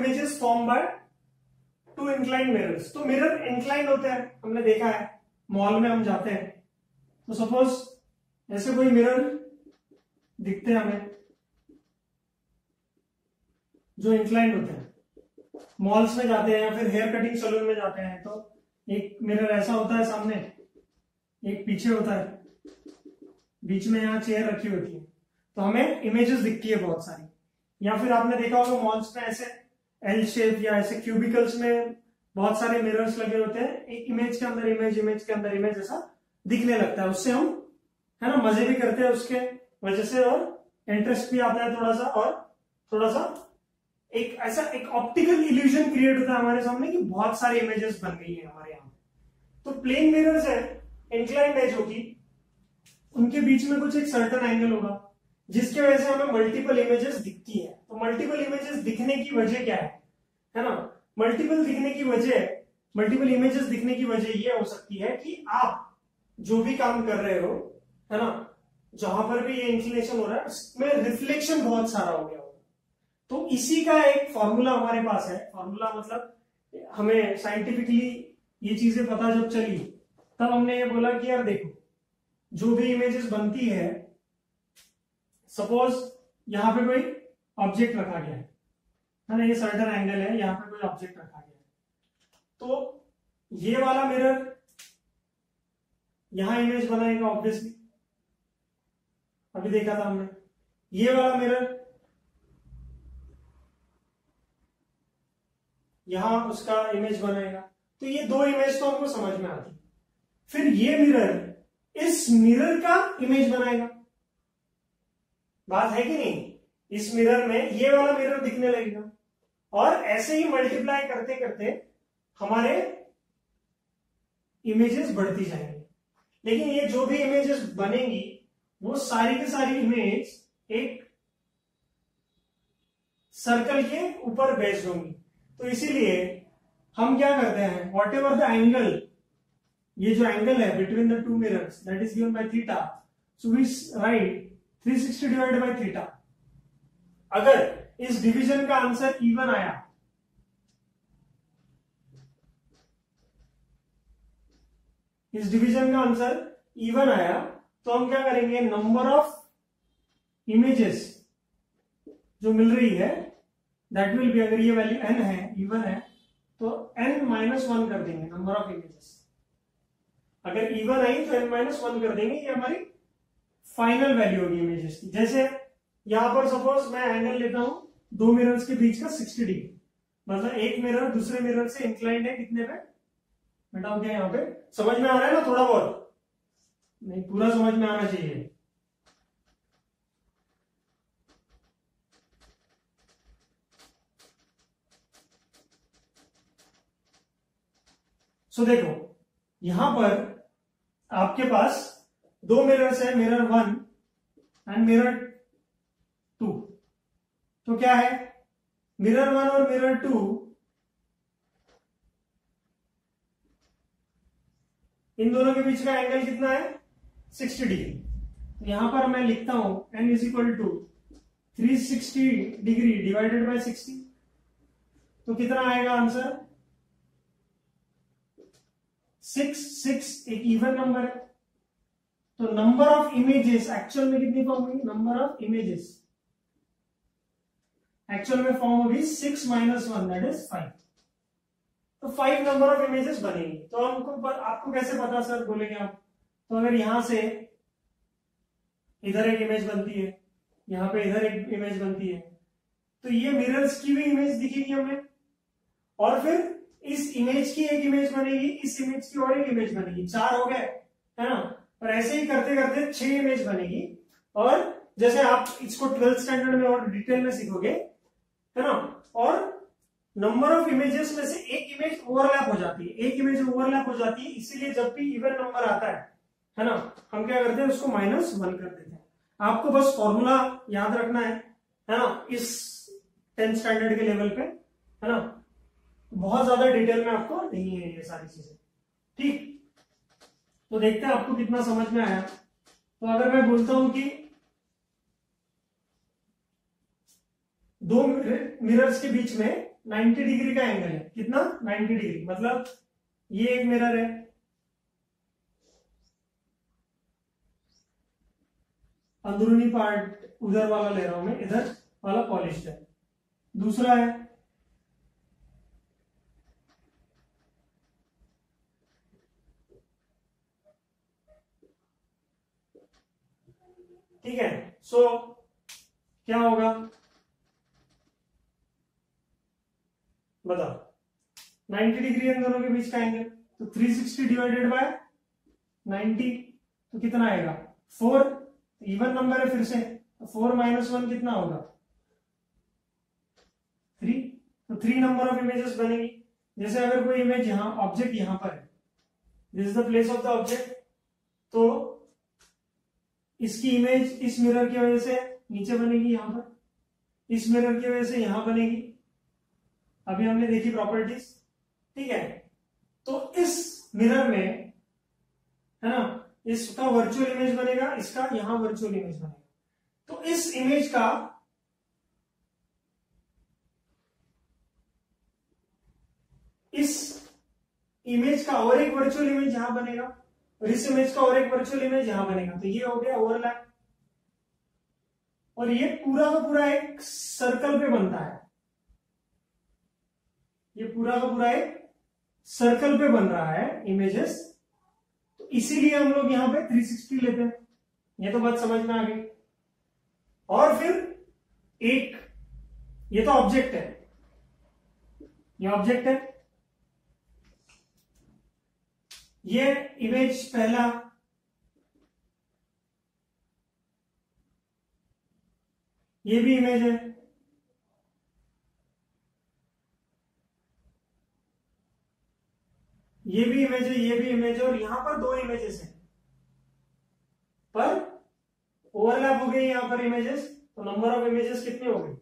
Images form by two inclined mirrors. तो mirror inclined होते हैं, हमने देखा है मॉल में हम जाते हैं तो सपोज ऐसे कोई मिरर दिखते हैं हमें जो इंक्लाइंड होते हैं। मॉल्स में जाते हैं या फिर हेयर कटिंग सैलून में जाते हैं तो एक मिरर ऐसा होता है सामने, एक पीछे होता है, बीच में यहाँ चेयर रखी होती है तो हमें इमेजेस दिखती है बहुत सारी। या फिर आपने देखा होगा मॉल्स में ऐसे एल शेप या ऐसे क्यूबिकल्स में बहुत सारे मिरर्स लगे होते हैं, एक इमेज के अंदर इमेज, इमेज के अंदर इमेज ऐसा दिखने लगता है। उससे हम है ना मजे भी करते हैं उसके वजह से, और इंटरेस्ट भी आता है थोड़ा सा, और थोड़ा सा एक ऐसा एक ऑप्टिकल इल्यूजन क्रिएट होता है हमारे सामने कि बहुत सारी इमेजेस बन गई है हमारे यहाँ। तो प्लेन मिरर्स है, इंक्लाइंड है, जो कि उनके बीच में कुछ एक सर्टेन एंगल होगा जिसकी वजह से हमें मल्टीपल इमेजेस दिखती है। तो मल्टीपल इमेजेस दिखने की वजह क्या है ना? मल्टीपल इमेजेस दिखने की वजह ये हो सकती है कि आप जो भी काम कर रहे हो, है ना, जहां पर भी ये इंक्लिनेशन हो रहा है उसमें रिफ्लेक्शन बहुत सारा हो गया होगा। तो इसी का एक फॉर्मूला हमारे पास है। फॉर्मूला मतलब हमें साइंटिफिकली ये चीजें पता जब चली तब हमने ये बोला कि यार देखो, जो भी इमेजेस बनती है, सपोज यहां पे कोई ऑब्जेक्ट रखा गया है ना, ये सर्टेन एंगल है, यहां पे कोई ऑब्जेक्ट रखा गया है, तो ये वाला मिरर यहां इमेज बनाएगा ऑब्वियसली, अभी देखा था हमने। ये वाला मिरर यहां उसका इमेज बनाएगा। तो ये दो इमेज तो हमको समझ में आती। फिर ये मिरर इस मिरर का इमेज बनाएगा, बात है कि नहीं? इस मिरर में ये वाला मिरर दिखने लगेगा और ऐसे ही मल्टीप्लाई करते करते हमारे इमेजेस बढ़ती जाएंगी। लेकिन ये जो भी इमेजेस बनेंगी वो सारी की सारी इमेज एक सर्कल के ऊपर बेस्ड होंगी। तो इसीलिए हम क्या करते हैं, वॉट एवर द एंगल, ये जो एंगल है between the two mirrors that is given by theta, so we write 360 divided by theta. अगर इस डिवीजन का आंसर इवन आया, इस डिवीजन का आंसर इवन आया, तो हम क्या करेंगे, नंबर ऑफ इमेजेस जो मिल रही है दैट विल बी, अगर ये वैल्यू n है, इवन है, तो n-1 कर देंगे नंबर ऑफ इमेजेस। अगर इवन आई तो n-1 कर देंगे, ये हमारी फाइनल वैल्यू होगी इमेजेस की। जैसे यहां पर सपोज मैं एंगल लेता हूं दो मिरर्स के बीच का 60 डिग्री, मतलब एक मिरर दूसरे मिरर से इंक्लाइंड है कितने पे, बेटा क्या यहाँ पे समझ में आ रहा है ना? थोड़ा बहुत नहीं, पूरा समझ में आना चाहिए। सो देखो यहां पर आपके पास दो मिरर्स है, मिरर 1 एंड मिरर 2। तो क्या है, मिरर 1 और मिरर 2 इन दोनों के बीच का एंगल कितना है, 60 डिग्री। यहां पर मैं लिखता हूं n is equal to 360 degree divided by 60। तो कितना आएगा आंसर, 6 एक इवन नंबर है। तो नंबर ऑफ इमेजेस एक्चुअल में कितनी फॉर्म होगी, नंबर ऑफ इमेजेस एक्चुअल में फॉर्म होगी 6 - 1 दैट इज 5। तो 5 नंबर ऑफ इमेजेस बनेगी। तो हमको आपको कैसे पता सर बोलेंगे आप? तो अगर यहां से इधर एक इमेज बनती है, यहां पे इधर एक इमेज बनती है, तो ये मिरर्स की भी इमेज दिखेगी हमें, और फिर इस इमेज की एक इमेज बनेगी, इस इमेज की और एक इमेज बनेगी, 4 हो गए, है ना? और ऐसे ही करते करते 6 इमेज बनेगी। और जैसे आप इसको 12th स्टैंडर्ड में और डिटेल में सीखोगे, है ना, और नंबर ऑफ इमेजेस में से एक इमेज ओवरलैप हो जाती है, एक इमेज ओवरलैप हो जाती है। इसीलिए जब भी इवन नंबर आता है ना, हम क्या करते हैं, उसको -1 कर देते हैं। आपको बस फॉर्मूला याद रखना है ना, इस 10th स्टैंडर्ड के लेवल पे, है ना, बहुत ज्यादा डिटेल में आपको नहीं है ये सारी चीजें, ठीक? तो देखते हैं आपको कितना समझ में आया। तो अगर मैं बोलता हूं कि दो मिरर्स के बीच में 90 डिग्री का एंगल है, कितना 90 डिग्री, मतलब ये एक मिरर है, अंदरूनी पार्ट उधर वाला ले रहा हूं मैं, इधर वाला पॉलिश्ड है। दूसरा है ठीक है। सो क्या होगा बताओ, 90 डिग्री इन दोनों के बीच का एंगल, तो 360 डिवाइडेड बाय 90 तो कितना आएगा 4, इवन नंबर है फिर से, तो 4 माइनस 1 कितना होगा 3, तो 3 नंबर ऑफ इमेजेस बनेगी। जैसे अगर कोई इमेज यहां, ऑब्जेक्ट यहां पर है, this is the place of the object, तो इसकी इमेज इस मिरर की वजह से नीचे बनेगी यहां पर, इस मिरर की वजह से यहां बनेगी, अभी हमने देखी प्रॉपर्टीज, ठीक है। तो इस मिरर में है ना, इसका वर्चुअल इमेज बनेगा, इसका यहां वर्चुअल इमेज बनेगा, तो इस इमेज का और एक वर्चुअल इमेज यहां बनेगा, और इस इमेज का और एक वर्चुअल इमेज यहां बनेगा, तो ये हो गया ओवरलैप, और ये पूरा का पूरा एक सर्कल पे बनता है, ये पूरा का पूरा एक सर्कल पे बन रहा है इमेजेस, तो इसीलिए हम लोग यहां पे 360 लेते हैं। ये तो बात समझ में आ गई। और फिर एक, ये तो ऑब्जेक्ट है, ये ऑब्जेक्ट है, ये इमेज पहला, ये भी इमेज है, ये भी इमेज है, ये भी इमेज है, और यहां पर 2 इमेजेस हैं, पर ओवरलैप हो गई यहां पर इमेजेस, तो नंबर ऑफ इमेजेस कितने हो गए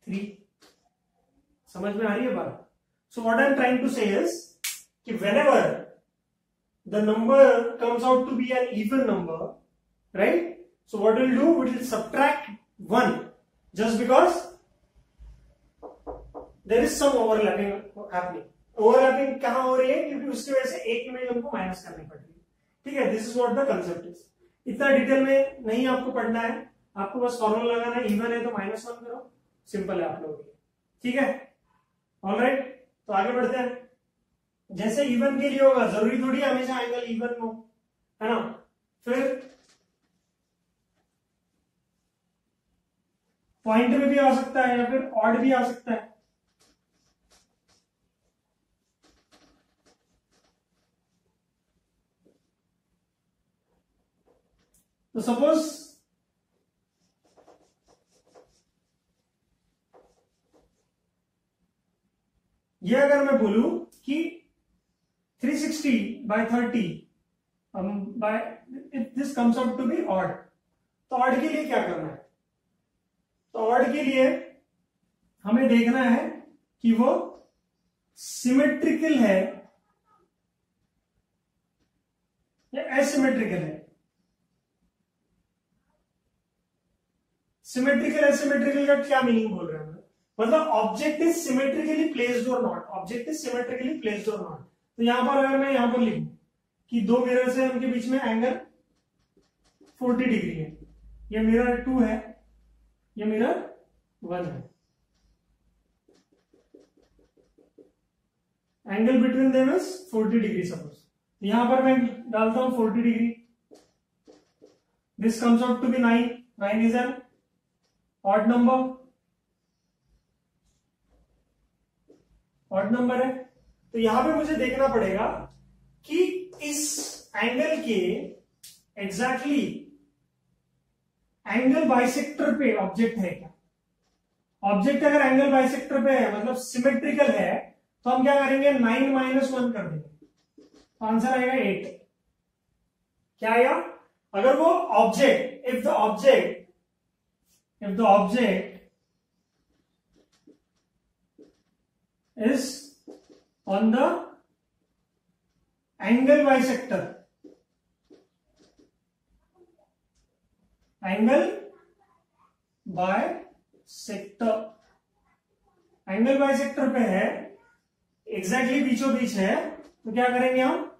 3। समझ में आ रही है बात। So what I am trying to say is कि whenever the number comes out to be an even number, right, so what will do, we will subtract 1 just because there is some overlapping happening। Overlapping कहां हो रही है, क्योंकि उसकी वजह से एक इमेज हमको माइनस करनी पड़ रही है, ठीक है। This is what the concept is. इतना डिटेल में नहीं आपको पढ़ना है, आपको बस फॉर्मूला लगाना है, इवन है तो -1 करो, सिंपल है आप लोगों के लिए, ठीक है। ऑलराइट, तो आगे बढ़ते हैं। जैसे इवन के लिए होगा, जरूरी थोड़ी हमेशा एंगल इवन हो, है ना। फिर पॉइंट में भी आ सकता है या फिर ऑड भी आ सकता है। तो सपोज ये अगर मैं बोलूं कि 360 by 30 by this comes out to be odd, तो ऑड के लिए क्या करना है, तो ऑड के लिए हमें देखना है कि वो सिमेट्रिकल है या एसिमेट्रिकल है। सिमेट्रिकल एसिमेट्रिकल का क्या मीनिंग बोल रहे हैं, मतलब ऑब्जेक्ट इज सिमेट्रिकली प्लेस्ड और not, object is symmetrically placed और नॉट। तो यहां पर अगर मैं यहां पर लिखूं कि 2 मिरर्स है, उनके बीच में एंगल 40 डिग्री है, ये मिरर 2 है, ये मिरर 1 है, angle between them is 40 degree suppose, यहां पर मैं डालता हूं 40 degree, this comes out to be 9, 9 is an odd number, odd number है। तो यहां पे मुझे देखना पड़ेगा कि इस एंगल के एग्जैक्टली एंगल बाइसेक्टर पे ऑब्जेक्ट है क्या। ऑब्जेक्ट अगर एंगल बाइसेक्टर पे है, मतलब सिमेट्रिकल है, तो हम क्या करेंगे 9 - 1 कर देंगे, तो आंसर आएगा 8। क्या आएगा, अगर वो object, if the object is on the angle bisector, angle bisector, angle bisector पे है, एग्जैक्टली बीचों बीच है, तो क्या करेंगे हम,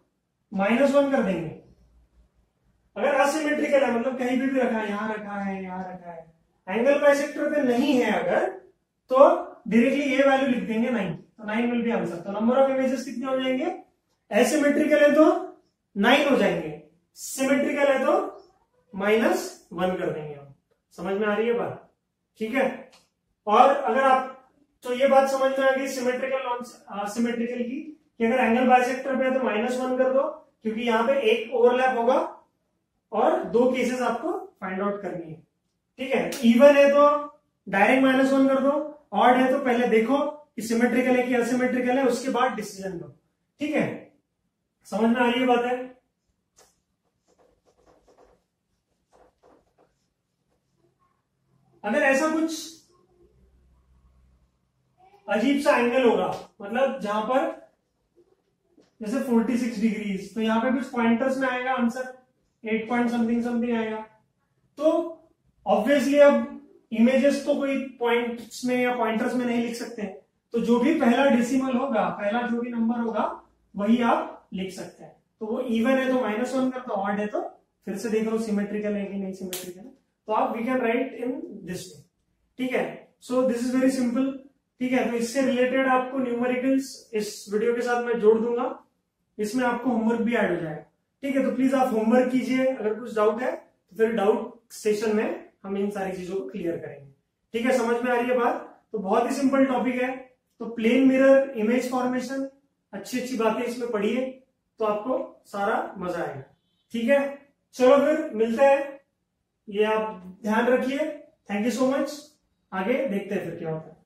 -1 कर देंगे। अगर असिमेट्रिकल है, मतलब कहीं भी रखा है, यहां रखा है, यहां रखा है, एंगल बाइसेक्टर पे नहीं है अगर, तो डायरेक्टली ये वैल्यू लिख देंगे 9, तो 9 विल बी आंसर। तो नंबर ऑफ इमेजेस कितने हो जाएंगे, एसिमेट्रिकल है तो 9 हो जाएंगे, सिमेट्रिकल है तो -1 कर देंगे हम। समझ में आ रही है बात, ठीक है। और अगर आप, तो ये बात समझ में आ गई सिमेट्रिकल नॉन सिमेट्रिकल की, कि अगर एंगल बाइसेक्टर पे है तो -1 कर दो, क्योंकि यहाँ पे एक ओवरलैप होगा और 2 केसेस आपको फाइंड आउट करनी है, ठीक है। इवन है तो डायरेक्ट -1 कर दो, ऑड है तो पहले देखो कि सिमेट्रिकल है कि असिमेट्रिकल है, उसके बाद डिसीजन लो, ठीक है। समझ में आ रही है बात है। अगर ऐसा कुछ अजीब सा एंगल होगा, मतलब जहां पर जैसे 46 डिग्रीज, तो यहां पे कुछ पॉइंटर्स में आएगा आंसर 8 पॉइंट समथिंग समथिंग आएगा, तो ऑब्वियसली अब इमेजेस तो कोई पॉइंट्स में या पॉइंटर्स में नहीं लिख सकते, तो जो भी पहला डेसिमल होगा, पहला जो भी नंबर होगा वही आप लिख सकते हैं। तो वो इवन है तो -1 कर दो, ऑड है तो फिर से देख लो सिमेट्रिकल है कि नहीं सिमेट्रिकल है, तो आप we can write in this way, ठीक है। So this is very simple, ठीक है। तो इससे रिलेटेड आपको न्यूमेरिकल्स इस वीडियो के साथ मैं जोड़ दूंगा, इसमें आपको होमवर्क भी ऐड हो जाएगा, ठीक है। तो प्लीज आप होमवर्क कीजिए, अगर कुछ डाउट है तो फिर डाउट सेशन में हम इन सारी चीजों को क्लियर करेंगे, ठीक है। समझ में आ रही है बात। तो बहुत ही सिंपल टॉपिक है, तो प्लेन मिरर, इमेज फॉर्मेशन, अच्छी अच्छी बातें इसमें पढ़िए, तो आपको सारा मजा आएगा, ठीक है। चलो फिर मिलते हैं, ये आप ध्यान रखिए। थैंक यू सो मच, आगे देखते हैं फिर क्या होता है।